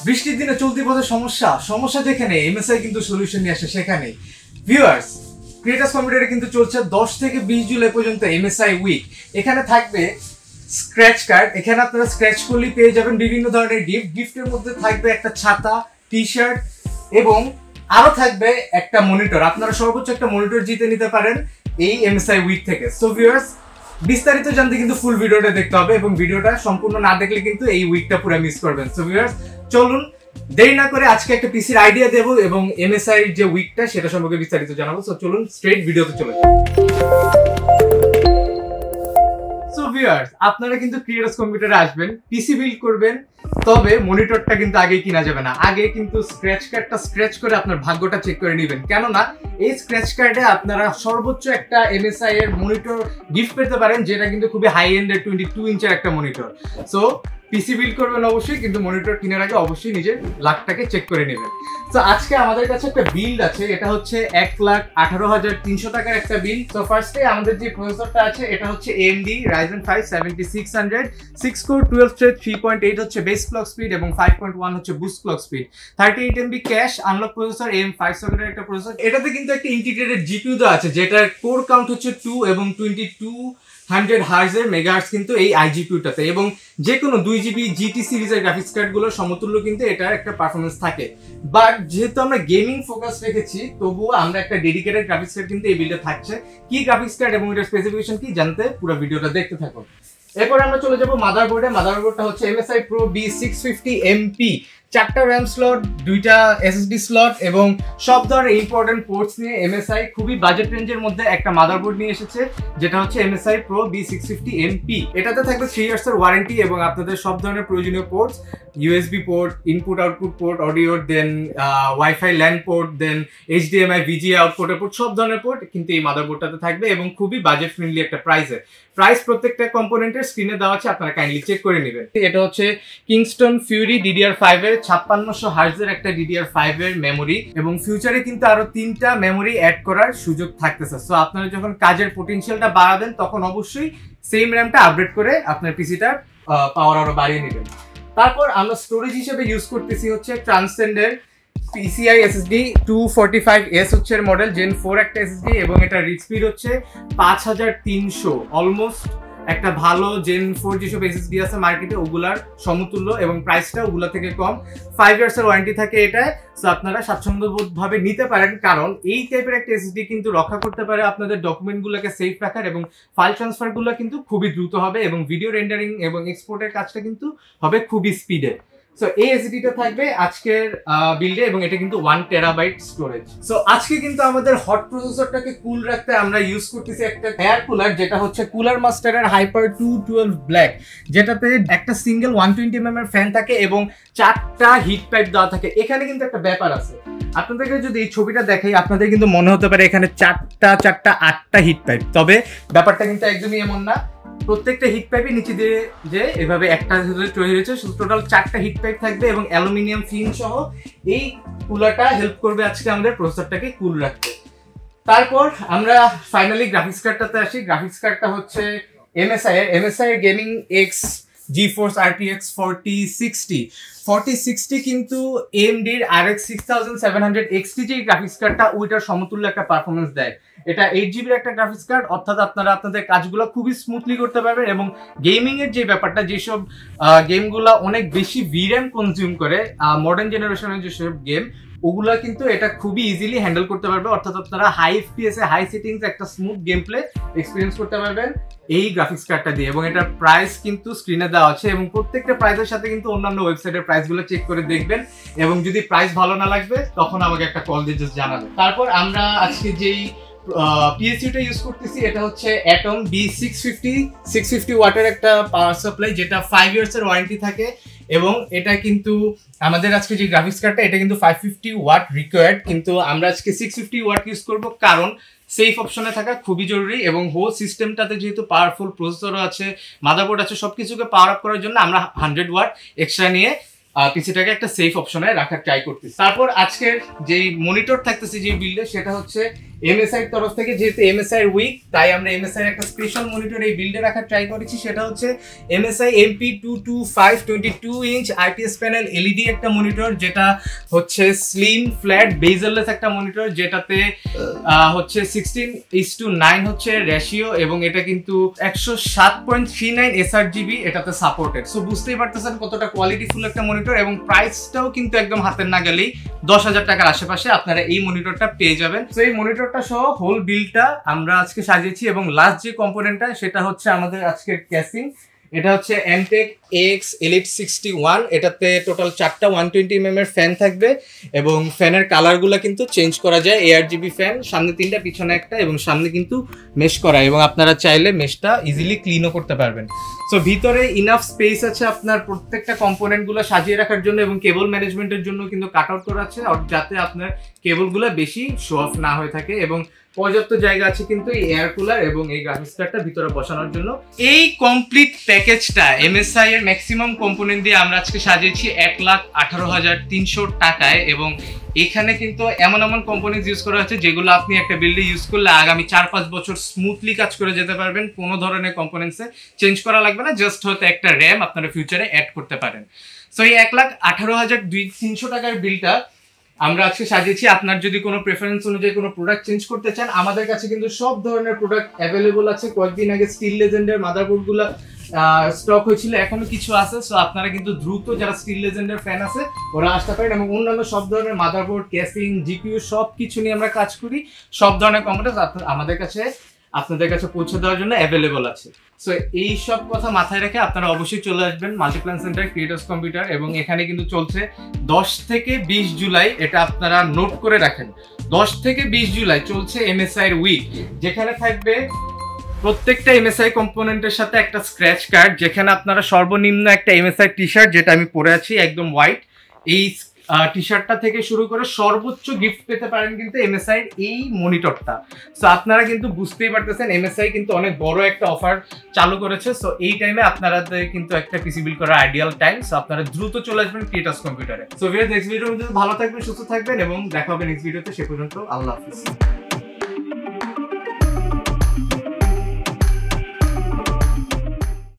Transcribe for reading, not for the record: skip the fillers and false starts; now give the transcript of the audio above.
বৃষ্টির দিনে চলতি পথে সমস্যা যেখানে এমএসআই কিন্তু সলিউশন নিয়ে আসে সেখানে। ভিউয়ার্স, ক্রিয়েটার্স কম্পিউটারে কিন্তু চলছে 10 থেকে 20 জুলাই পর্যন্ত এমএসআই উইক। এখানে থাকবে স্ক্র্যাচ কার্ড, এখানে আপনারা স্ক্র্যাচ করলেই পেয়ে যাবেন বিভিন্ন ধরনের গিফটের মধ্যে থাকবে একটা ছাতা, টি শার্ট এবং আরো থাকবে একটা মনিটর। আপনারা সর্বোচ্চ একটা মনিটর জিতে নিতে পারেন এই এমএসআই উইক থেকে। সো ভিউয়ার্স, বিস্তারিত জানতে কিন্তু ফুল ভিডিওটা দেখতে হবে এবং ভিডিওটা সম্পূর্ণ না দেখলে কিন্তু এই উইকটা পুরো মিস করবেন। সো ভিউয়ার্স, চলুন দেরি না করে আজকে একটা পিসির আইডিয়া দেবো এবং এমএসআই যে উইকটা সেটা সম্পর্কে বিস্তারিত জানাবো। সো চলুন স্ট্রেট ভিডিওতে চলে যাই। সো ভিউয়ার্স, আপনারা কিন্তু ক্রিয়েটার্স কম্পিউটারে আসবেন, পিসি বিল্ড করবেন, তবে মনিটরটা কিন্তু আগে কিনা যাবে না। আগে কিন্তু স্ক্র্যাচ কার্ডটা স্ক্র্যাচ করে আপনার ভাগ্যটা চেক করে নেবেন, কেননা এই স্ক্র্যাচ কার্ডে আপনারা সর্বোচ্চ একটা এমএসআই এর মনিটর গিফট পেতে পারেন, যেটা কিন্তু খুবই হাই এন্ডের 22 ইঞ্চের একটা মনিটর। সো পিসি বিল্ড করবেন অবশ্যই, কিন্তু মনিটর কেনার আগে অবশ্যই নিজের লাকটাকে চেক করে নেবেন। তো আজকে আমাদের কাছে একটা বিল্ড আছে, এটা হচ্ছে 1,18,300 টাকার একটা বিল্ড। তো ফার্স্টে আমাদের যে প্রসেসরটা আছে এটা হচ্ছে AMD Ryzen 5 7600, 6 কোর 12 থ্রেড, 3.8 হচ্ছে বেস ক্লক স্পিড এবং 5.1 হচ্ছে boost clock speed, 38 MB cash, unlock processor, AM5 সকেটের একটা প্রসেসর। এটাতে কিন্তু একটা ইন্টিগ্রেটেড জিপিইউ দেওয়া আছে, যেটার কোর কাউন্ট হচ্ছে 2 এবং 2200 হার্জের মেগাহার্জ কিন্তু এই আইজিপিইউটাতে, এবং যে কোনো 2GB GT সিরিজের গ্রাফিক্স কার্ডগুলোর সমতুল্য কিন্তু এটার একটা পারফরমেন্স থাকে। বাট যেহেতু আমরা গেমিং ফোকাস রেখেছি, তবুও আমরা একটা ডেডিকেটেড গ্রাফিক্স কার্ড কিন্তু এই বিল্ডে থাকছে। কি গ্রাফিক্স কার্ড এবং এটার স্পেসিফিকেশন কি জানতে পুরো ভিডিওটা দেখতে থাকুন। এরপর আমরা চলে যাব মাদারবোর্ডে। মাদারবোর্ডটা হচ্ছে MSI Pro B650MP, 4টা র্যাম স্লট, 2টা SSD স্লট এবং সব ধরনের ইম্পর্টেন্ট পোর্টস নিয়ে MSI খুবই বাজেট রেঞ্জের মধ্যে একটা মাদারবোর্ড নিয়ে এসেছে, যেটা হচ্ছে MSI Pro B650MP। এটাতে থাকবে 3 ইয়ার্স এর ওয়ারেন্টি এবং আপনাদের সব ধরনের প্রয়োজনীয় ports, USB port, input output port, audio, then wifi LAN port, then HDMI VGA আউটপুটের পোর্ট, সব ধরনের পোর্ট কিন্তু এই মাদারবোর্ডটাতে থাকবে এবং খুবই বাজেট ফ্রেন্ডলি একটা প্রাইসে। প্রাইস প্রত্যেকটা কম্পোনেন্টের স্ক্রিনে দেওয়া আছে, আপনারা কাইন্ডলি চেক করে নেবেন। এটা হচ্ছে কিংস্টন ফিউরি DDR5 এর 5600 হার্জের একটা DDR5 এর মেমোরি, এবং ফিউচারে কিন্তু আরো 3টা মেমোরি অ্যাড করার সুযোগ থাকতেছে। সো আপনারা যখন কাজের পটেনশিয়ালটা বাড়াবেন তখন অবশ্যই সেম র্যামটা আপডেট করে আপনার পিসিটার পাওয়ার আরো বাড়িয়ে নেবেন। তারপর আমরা স্টোরেজ হিসেবে ইউজ করতেছি হচ্ছে ট্রান্সেন্ডের PCI SSD 245S হচ্ছে মডেল, Gen 4 একটা SSD এবং এটা রিড স্পিড হচ্ছে 5300, অলমোস্ট একটা ভালো Gen 4 যেসব SSD আছে মার্কেটে ওগুলার সমতুল্য এবং প্রাইসটা ওগুলা থেকে কম। 5 ইয়ার্স এর ওয়ারেন্টি থাকে এটায়। সো আপনারা স্বাচ্ছন্দ্যবোধ ভাবে নিতে পারেন, কারণ এই টাইপের একটা SSD কিন্তু রক্ষা করতে পারে আপনাদের ডকুমেন্টগুলোকে সেফ রাখার, এবং ফাইল ট্রান্সফারগুলো কিন্তু খুবই দ্রুত হবে এবং ভিডিও রেন্ডারিং এবং এক্সপোর্টের কাজটা কিন্তু হবে খুবই স্পিডে। সো এই এসএসডিটা থাকবে আজকের বিল্ডে এবং এটা কিন্তু 1 টেরাবাইট স্টোরেজ। সো আজকে কিন্তু আমাদের হট প্রসেসরটাকে কুল রাখতে আমরা ইউজ করতেছি একটা এয়ার কুলার, যেটা হচ্ছে কুলার মাস্টারের হাইপার 212 ব্ল্যাক, যেটাতে একটা সিঙ্গেল 120 mm এর ফ্যান থাকে এবং 4টা হিট পাইপ দেওয়া থাকে। এখানে কিন্তু একটা ব্যাপার আছে, আপনাদেরকে যদি এই ছবিটা দেখাই আপনাদের কিন্তু মনে হতে পারে এখানে 8টা হিট পাইপ, তবে ব্যাপারটা কিন্তু একদমই এমন না। প্রত্যেকটা হিট পাইপে নিচে দিয়ে যে এভাবে একটা তৈরি হয়েছে, টোটাল 4টা হিট পাইপ থাকবে এবং অ্যালুমিনিয়াম ফিন সহ এই কুলারটা হেল্প করবে আজকে আমাদের প্রসেসরটাকে কুল রাখতে। তারপর আমরা ফাইনালি গ্রাফিক্স কার্ডটাতে আসি। গ্রাফিক্স কার্ডটা হচ্ছে MSI এর গেমিং এক্স GeForce RTX 4060 কিন্তু AMD এর RX 6700 XT যে গ্রাফিক্স কার্ডটা ওইটার সমতুল্য একটা পারফরমেন্স দেয়। এটা 8GB এর একটা গ্রাফিক্স কার্ড, অর্থাৎ আপনারা আপনাদের কাজগুলো খুবই স্মুথলি করতে পারবেন এবং গেমিং এর যে ব্যাপারটা, যেসব গেমগুলো অনেক বেশি VRAM কনজিউম করে, মডার্ন জেনারেশনের যেসব গেম ওগুলা কিন্তু এটা খুবই ইজিলি হ্যান্ডেল করতে পারবে, অর্থাৎ আপনারা হাই FPS এ হাই সেটিংস একটা স্মুথ গেম প্লে এক্সপিরিয়েন্স করতে পারবেন এই গ্রাফিক্স কার্ডটা দিয়ে। এবং এটার প্রাইস কিন্তু স্ক্রিনে দেওয়া আছে এবং প্রত্যেকটা প্রাইসের সাথে কিন্তু অন্যান্য ওয়েবসাইটের প্রাইসগুলো চেক করে দেখবেন, এবং যদি প্রাইস ভালো না লাগবে তখন আমাকে একটা কল দিয়ে জাস্ট জানাবেন। তারপর আমরা আজকে যেই PSUটা ইউজ করতেছি এটা হচ্ছে Atom B650 ওয়াটের একটা পাওয়ার সাপ্লাই, যেটা 5 ইয়ার্স এর ওয়ারেন্টি থাকে, এবং এটা কিন্তু আমাদের আজকে যে গ্রাফিক্স কার্ডটা এটা কিন্তু 550 ওয়াট রিকোয়ার্ড, কিন্তু আমরা আজকে 650 ওয়াট ইউজ করব, কারণ সেফ অপশনে থাকা খুবই জরুরি এবং হোল সিস্টেমটাতে যেহেতু পাওয়ারফুল প্রসেসরও আছে, মাদারবোর্ড আছে, সবকিছুকে পাওয়ার আপ করার জন্য আমরা 100 ওয়াট এক্সট্রা নিয়ে পিসিটাকে একটা সেফ অপশনে রাখার ট্রাই করতেছি। তারপর আজকের যেই মনিটর থাকতেছে যে বিল্ডে, সেটা হচ্ছে এমএসআই এর তরফ থেকে, যেহেতু এমএসআই এর উইক তাই আমরা এমএসআই এর একটা স্পেশাল মনিটর এই বিল্ডে রাখার ট্রাই করেছি। সেটা হচ্ছে MSI MP225 22 inch IPS panel LED একটা মনিটর, যেটা হচ্ছে স্লিম ফ্ল্যাট বেজেললেস একটা মনিটর, যেটাতে হচ্ছে 16:9 হচ্ছে রেশিও, এবং এটা কিন্তু 107.39 এসআরজিবি এটাতে সাপোর্টেড। সো বুঝতেই পারতেছেন কতটা কোয়ালিটিফুল একটা মনিটর, এবং প্রাইসটাও কিন্তু একদম হাতের নাগালেই 10,000 টাকার আশেপাশে আপনারা এই মনিটরটা পেয়ে যাবেন। তো এই মনিটরটা সহ হোল বিলটা আমরা আজকে সাজিয়েছি, এবং লাস্ট যে কম্পোনেন্টটা সেটা হচ্ছে আমাদের আজকের ক্যাসিং। এটা হচ্ছে এমটেক AX Elite 61, এটাতে টোটাল 4টা 120 mm এর ফ্যান থাকবে, এবং ফ্যানের কালারগুলো কিন্তু চেঞ্জ করা যায়। ARGB ফ্যান, সামনে 3টা পিছনে একটা, এবং সামনে কিন্তু মেশ করা, এবং আপনারা চাইলে মেশটা ইজিলি ক্লিনও করতে পারবেন। সো ভিতরে ইনাফ স্পেস আছে আপনার প্রত্যেকটা কম্পোনেন্টগুলো সাজিয়ে রাখার জন্য, এবং কেবল ম্যানেজমেন্টের জন্য কিন্তু কাট আউট করা আছে, যাতে আপনার কেবলগুলো বেশি শো অফ না হয়ে থাকে, এবং পর্যাপ্ত জায়গা আছে কিন্তু এই এয়ার কুলার এবং এই গ্রাফিক্স কার্ডটা ভিতরে বসানোর জন্য। এই কমপ্লিট প্যাকেজটা এমএসআই এর ম্যাক্সিমাম কম্পোনেন্ট দিয়ে আমরা আজকে সাজিয়েছি 1,18,300 টাকায়, এবং এখানে কিন্তু এমন এমন কম্পোনেন্টস ইউজ করা হচ্ছে যেগুলো আপনি একটা বিল্ডে ইউজ করলে আগামী 4-5 বছর স্মুথলি কাজ করে যেতে পারবেন। কোনো ধরনের কম্পোনেন্টসে চেঞ্জ করা লাগবে না, জাস্ট হয়তো একটা র্যাম আপনারা ফিউচারে অ্যাড করতে পারেন। সো এই 1,18,300 টাকার বিলটা আমরা আজকে সাজিয়েছি। আপনার যদি কোনো প্রেফারেন্স অনুযায়ী কোনো প্রোডাক্ট চেঞ্জ করতে চান, আমাদের কাছে কিন্তু সব ধরনের প্রোডাক্ট অ্যাভেলেবল আছে। কয়েকদিন আগে স্টিল লেজেন্ডের মাদারবোর্ডগুলো স্টক হয়েছিল, এখনো কিছু আছে। সো আপনারা কিন্তু দ্রুত, যারা স্টিল লেজেন্ডের ফ্যান আছে ওরা আসতে পারেন, এবং অন্যান্য সব ধরনের মাদারবোর্ড, ক্যাসিং, জিপিইউ সব কিছু নিয়ে আমরা কাজ করি। সব ধরনের কম্পিউটার আমাদের কাছে আপনাদের কাছে পৌঁছে দেওয়ার জন্য অ্যাভেলেবল আছে। সো এই সব কথা মাথায় রেখে আপনারা অবশ্যই চলে আসবেন মাল্টিপ্ল্যান সেন্টার ক্রিয়েটর্স কম্পিউটার, এবং এখানে কিন্তু চলছে 10 থেকে 20 জুলাই, এটা আপনারা নোট করে রাখেন। 10 থেকে 20 জুলাই চলছে এমএসআই এর উইক, যেখানে থাকবে প্রত্যেকটা এমএসআই কম্পোনেন্টের সাথে একটা স্ক্র্যাচ কার্ড, যেখানে আপনারা সর্বনিম্ন একটা এমএসআই টি শার্ট, যেটা আমি পরে আছি একদম হোয়াইট, এই টি শার্টটা থেকে শুরু করে সর্বোচ্চ গিফট পেতে পারেন কিন্তু এমএসআই এই মনিটরটা। সো আপনারা কিন্তু বুঝতেই পারতেছেন এমএসআই কিন্তু অনেক বড় একটা অফার চালু করেছে। সো এই টাইমে আপনারা কিন্তু একটা পিসি বিল্ড করার আইডিয়াল টাইম। সো আপনারা দ্রুত চলে আসবেন ক্রিয়েটর্স কম্পিউটারে। সো ভিডিও নেক্সট ভিডিওর মধ্যে ভালো থাকবেন, সুস্থ থাকবেন, এবং দেখা হবে নেক্সট ভিডিওতে। সে পর্যন্ত আল্লাহ হাফেজ।